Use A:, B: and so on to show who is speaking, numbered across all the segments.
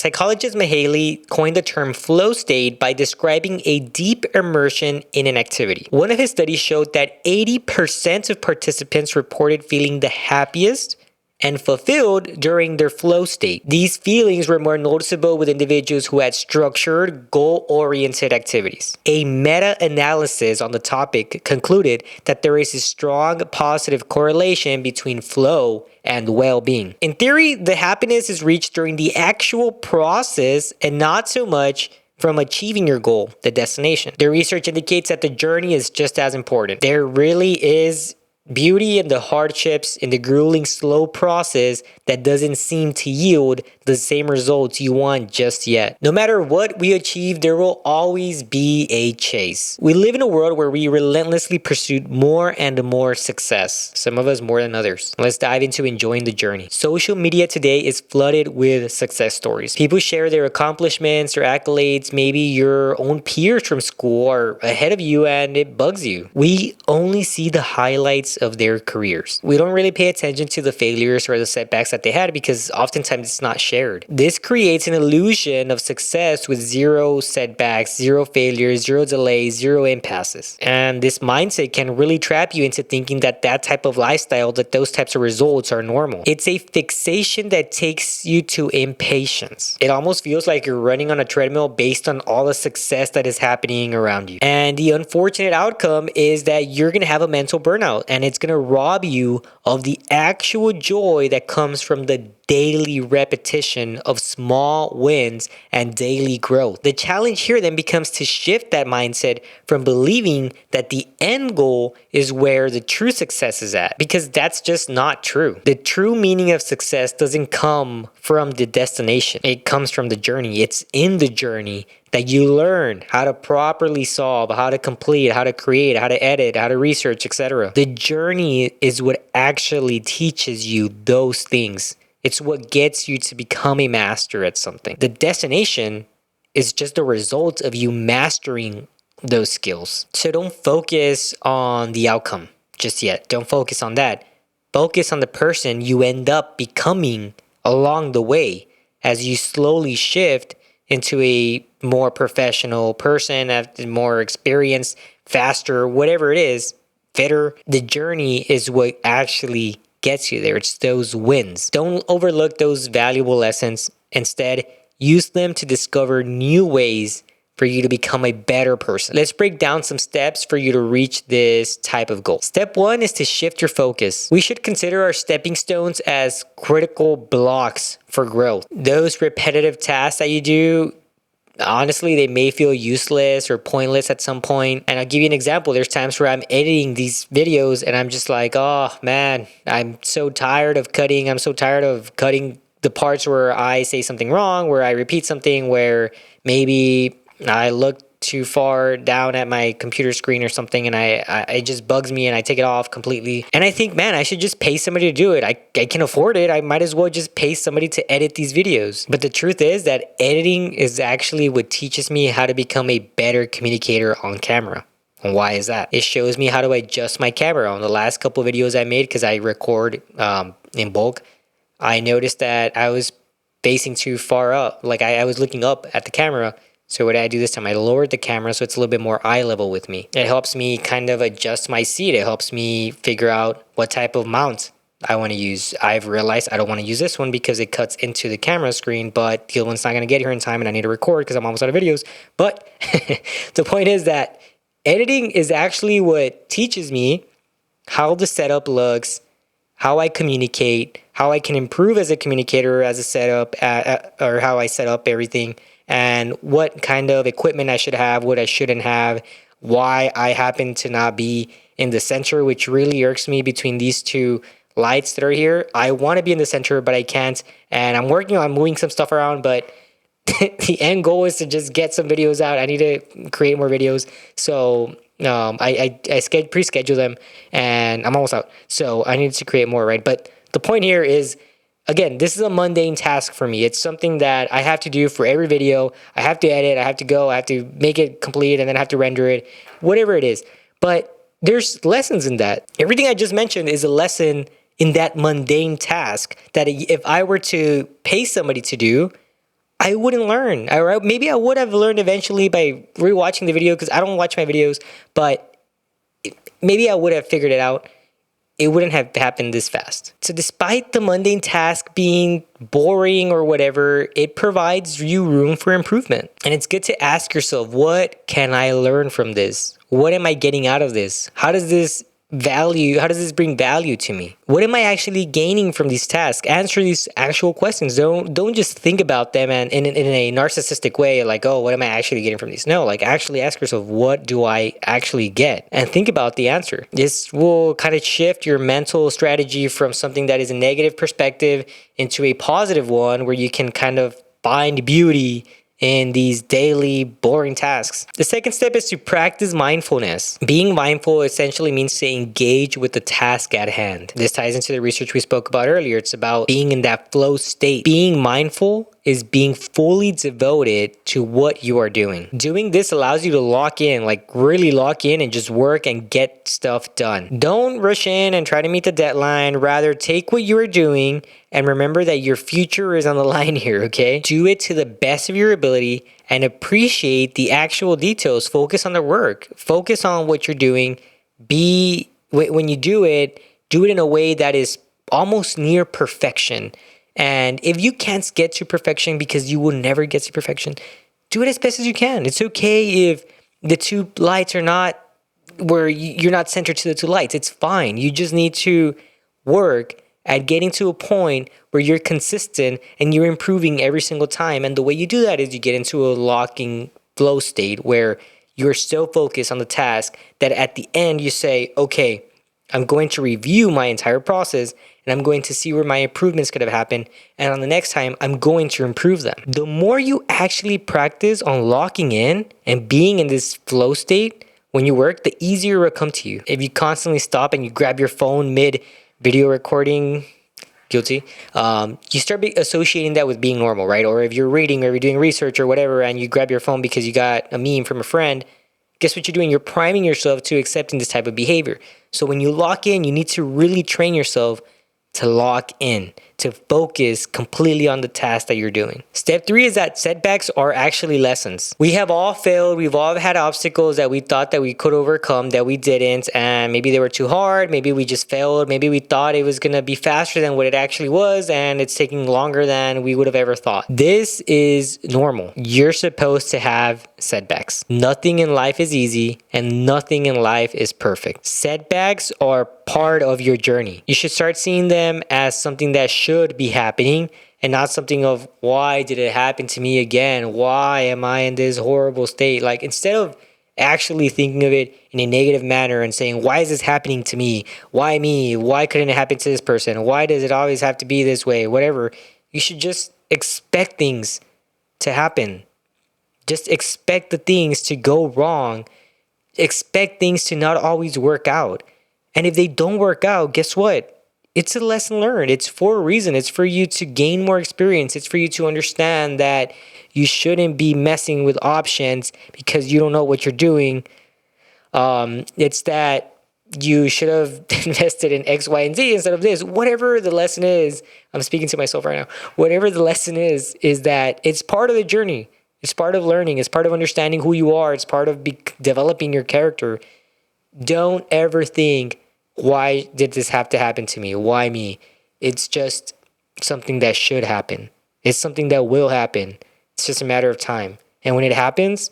A: Psychologist Mihaly coined the term flow state by describing a deep immersion in an activity. One of his studies showed that 80% of participants reported feeling the happiest and fulfilled during their flow state. These feelings were more noticeable with individuals who had structured, goal-oriented activities. A meta-analysis on the topic concluded that there is a strong positive correlation between flow and well-being. In theory, the happiness is reached during the actual process and not so much from achieving your goal, the destination. The research indicates that the journey is just as important. There really is beauty in the hardships, in the grueling, slow process that doesn't seem to yield the same results you want just yet. No matter what we achieve, there will always be a chase. We live in a world where we relentlessly pursue more and more success, some of us more than others. Let's dive into enjoying the journey. Social media today is flooded with success stories. People share their accomplishments, their accolades. Maybe your own peers from school are ahead of you and it bugs you. We only see the highlights of their careers. We don't really pay attention to the failures or the setbacks that they had because oftentimes it's not shared. This creates an illusion of success with zero setbacks, zero failures, zero delays, zero impasses. And this mindset can really trap you into thinking that that type of lifestyle, that those types of results are normal. It's a fixation that takes you to impatience. It almost feels like you're running on a treadmill based on all the success that is happening around you. And the unfortunate outcome is that you're going to have a mental burnout, and it's going to rob you of the actual joy that comes from the daily repetition of small wins and daily growth. The challenge here then becomes to shift that mindset from believing that the end goal is where the true success is at, because that's just not true. The true meaning of success doesn't come from the destination. It comes from the journey. It's in the journey that you learn how to properly solve, how to complete, how to create, how to edit, how to research, etc. The journey is what actually teaches you those things. It's what gets you to become a master at something. The destination is just the result of you mastering those skills. So don't focus on the outcome just yet. Don't focus on that. Focus on the person you end up becoming along the way as you slowly shift into a more professional person, more experienced, faster, whatever it is, fitter. The journey is what actually gets you there. It's those wins. Don't overlook those valuable lessons. Instead, use them to discover new ways for you to become a better person. Let's break down some steps for you to reach this type of goal. Step 1 is to shift your focus. We should consider our stepping stones as critical blocks for growth. Those repetitive tasks that you do, honestly, they may feel useless or pointless at some point. And I'll give you an example. There's times where I'm editing these videos and I'm just like, oh man, I'm so tired of cutting. I'm so tired of cutting the parts where I say something wrong, where I repeat something, where maybe I look too far down at my computer screen or something and it just bugs me and I take it off completely. And I think, man, I should just pay somebody to do it. I can afford it. I might as well just pay somebody to edit these videos. But the truth is that editing is actually what teaches me how to become a better communicator on camera. And why is that? It shows me how to adjust my camera. On the last couple of videos I made, because I record in bulk, I noticed that I was facing too far up. Like I was looking up at the camera. So what did I do this time? I lowered the camera so it's a little bit more eye level with me. It helps me kind of adjust my seat. It helps me figure out what type of mount I want to use. I've realized I don't want to use this one because it cuts into the camera screen, but the other one's not going to get here in time and I need to record because I'm almost out of videos. But the point is that editing is actually what teaches me how the setup looks, how I communicate, how I can improve as a communicator, as a setup, or how I set up everything, and what kind of equipment I should have, what I shouldn't have, why I happen to not be in the center, which really irks me between these two lights that are here. I want to be in the center, but I can't. And I'm working on moving some stuff around, but the end goal is to just get some videos out. I need to create more videos. So I pre-schedule them and I'm almost out. So I need to create more, right? But the point here is, again, this is a mundane task for me. It's something that I have to do for every video. I have to edit, I have to go, I have to make it complete, and then I have to render it, whatever it is. But there's lessons in that. Everything I just mentioned is a lesson in that mundane task that if I were to pay somebody to do, I wouldn't learn. Maybe I would have learned eventually by rewatching the video, because I don't watch my videos, but maybe I would have figured it out. It wouldn't have happened this fast. So despite the mundane task being boring or whatever, it provides you room for improvement. And it's good to ask yourself, what can I learn from this? What am I getting out of this? How does this bring value to me? What am I actually gaining from these tasks? Answer these actual questions. Don't just think about them and in a narcissistic way, like, oh, what am I actually getting from these? No, like, actually ask yourself, what do I actually get? And think about the answer. This will kind of shift your mental strategy from something that is a negative perspective into a positive one, where you can kind of find beauty in these daily boring tasks. The second step is to practice mindfulness. Being mindful essentially means to engage with the task at hand. This ties into the research we spoke about earlier. It's about being in that flow state. Being mindful is being fully devoted to what you are doing. Doing this allows you to lock in, like really lock in and just work and get stuff done. Don't rush in and try to meet the deadline. Rather, take what you are doing and remember that your future is on the line here, okay? Do it to the best of your ability and appreciate the actual details. Focus on the work. Focus on what you're doing. When you do it in a way that is almost near perfection. And if you can't get to perfection, because you will never get to perfection, do it as best as you can. It's okay if the two lights are not where you're not centered to the two lights. It's fine. You just need to work at getting to a point where you're consistent and you're improving every single time. And the way you do that is you get into a locking flow state where you're so focused on the task that at the end you say, okay, I'm going to review my entire process and I'm going to see where my improvements could have happened. And on the next time, I'm going to improve them. The more you actually practice on locking in and being in this flow state when you work, the easier it will come to you. If you constantly stop and you grab your phone mid video recording, guilty, you start associating that with being normal, right? Or if you're reading or you're doing research or whatever and you grab your phone because you got a meme from a friend, guess what you're doing? You're priming yourself to accepting this type of behavior. So when you lock in, you need to really train yourself to lock in, to focus completely on the task that you're doing. Step 3 is that setbacks are actually lessons. We have all failed. We've all had obstacles that we thought that we could overcome that we didn't, and maybe they were too hard. Maybe we just failed. Maybe we thought it was going to be faster than what it actually was, and it's taking longer than we would have ever thought. This is normal. You're supposed to have setbacks. Nothing in life is easy, and nothing in life is perfect. Setbacks are part of your journey. You should start seeing them as something that should be happening and not something of, why did it happen to me again? Why am I in this horrible state? Like, instead of actually thinking of it in a negative manner and saying, why is this happening to me? Why me? Why couldn't it happen to this person? Why does it always have to be this way? Whatever. You should just expect things to happen. Just expect the things to go wrong. Expect things to not always work out. And if they don't work out, guess what? It's a lesson learned. It's for a reason. It's for you to gain more experience. It's for you to understand that you shouldn't be messing with options because you don't know what you're doing. It's that you should have invested in X, Y, and Z instead of this. Whatever the lesson is, I'm speaking to myself right now. Whatever the lesson is that it's part of the journey. It's part of learning. It's part of understanding who you are. It's part of developing your character. Don't ever think, why did this have to happen to me? Why me? It's just something that should happen. It's something that will happen. It's just a matter of time. And when it happens,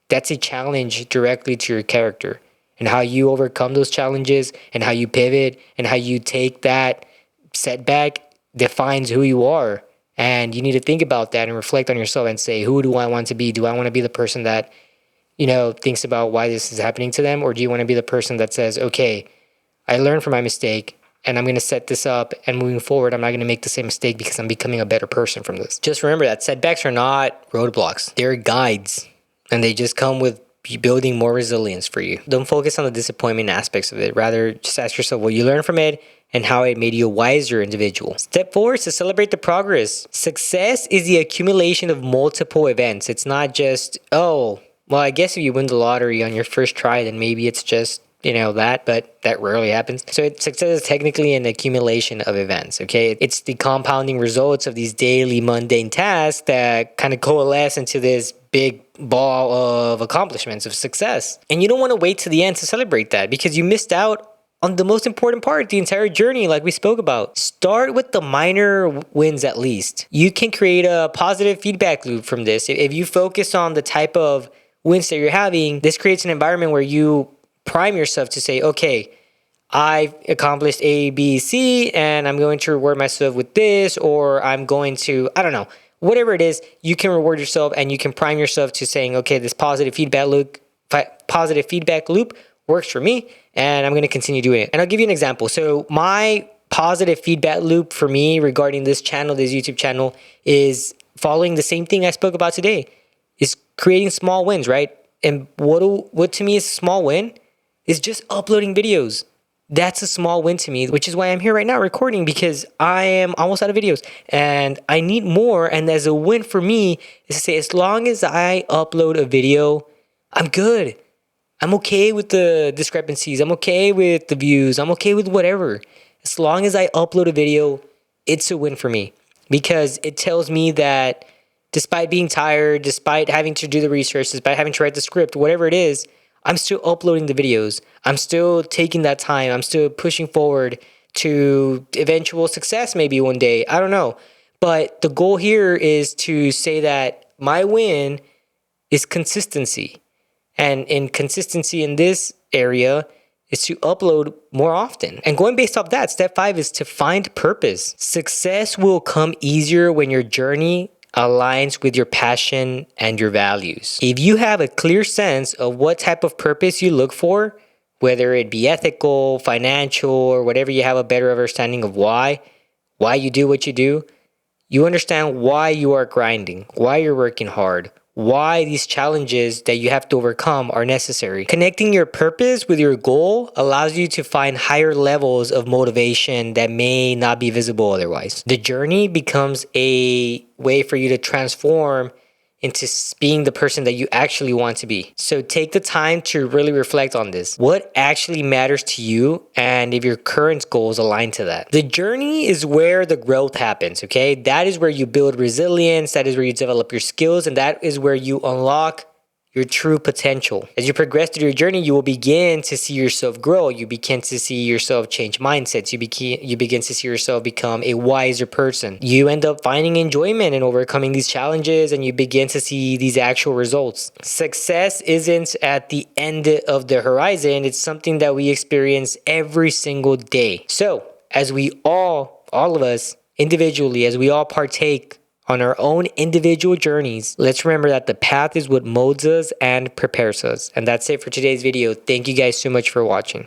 A: that's a challenge directly to your character. And how you overcome those challenges and how you pivot and how you take that setback defines who you are. And you need to think about that and reflect on yourself and say, who do I want to be? Do I want to be the person that, thinks about why this is happening to them? Or do you want to be the person that says, okay, I learned from my mistake and I'm going to set this up, and moving forward, I'm not going to make the same mistake because I'm becoming a better person from this. Just remember that setbacks are not roadblocks. They're guides, and they just come with building more resilience for you. Don't focus on the disappointment aspects of it. Rather, just ask yourself what you learned from it and how it made you a wiser individual. Step 4 is to celebrate the progress. Success is the accumulation of multiple events. It's not just, I guess if you win the lottery on your first try, then maybe it's just but that rarely happens. So success is technically an accumulation of events, okay? It's the compounding results of these daily mundane tasks that kind of coalesce into this big ball of accomplishments, of success. And you don't want to wait to the end to celebrate that, because you missed out on the most important part, the entire journey, like we spoke about. Start with the minor wins at least. You can create a positive feedback loop from this. If you focus on the type of wins that you're having, this creates an environment where you prime yourself to say, okay, I've accomplished A, B, C, and I'm going to reward myself with this, or I'm going to, I don't know, whatever it is, you can reward yourself and you can prime yourself to saying, okay, this positive feedback loop works for me, and I'm going to continue doing it. And I'll give you an example. So my positive feedback loop for me regarding this channel, this YouTube channel, is following the same thing I spoke about today, is creating small wins, right? And what to me is a small win is just uploading videos. That's a small win to me, which is why I'm here right now recording, because I am almost out of videos and I need more. And as a win for me is to say, as long as I upload a video, I'm good. I'm okay with the discrepancies. I'm okay with the views. I'm okay with whatever. As long as I upload a video, it's a win for me, because it tells me that despite being tired, despite having to do the research, despite having to write the script, whatever it is, I'm still uploading the videos. I'm still taking that time. I'm still pushing forward to eventual success maybe one day. I don't know. But the goal here is to say that my win is consistency. And in consistency in this area is to upload more often. And going based off that, step 5 is to find purpose. Success will come easier when your journey aligns with your passion and your values. If you have a clear sense of what type of purpose you look for, whether it be ethical, financial, or whatever, you have a better understanding of why you do what you do, you understand why you are grinding, why you're working hard, why these challenges that you have to overcome are necessary. Connecting your purpose with your goal allows you to find higher levels of motivation that may not be visible otherwise. The journey becomes a way for you to transform into being the person that you actually want to be. So take the time to really reflect on this. What actually matters to you, and if your current goals align to that. The journey is where the growth happens, okay? That is where you build resilience, that is where you develop your skills, and that is where you unlock your true potential. As you progress through your journey, you will begin to see yourself grow. You begin to see yourself change mindsets. You begin to see yourself become a wiser person. You end up finding enjoyment in overcoming these challenges, and you begin to see these actual results. Success isn't at the end of the horizon. It's something that we experience every single day. So as we all of us individually, as we all partake on our own individual journeys, let's remember that the path is what molds us and prepares us. And that's it for today's video. Thank you guys so much for watching.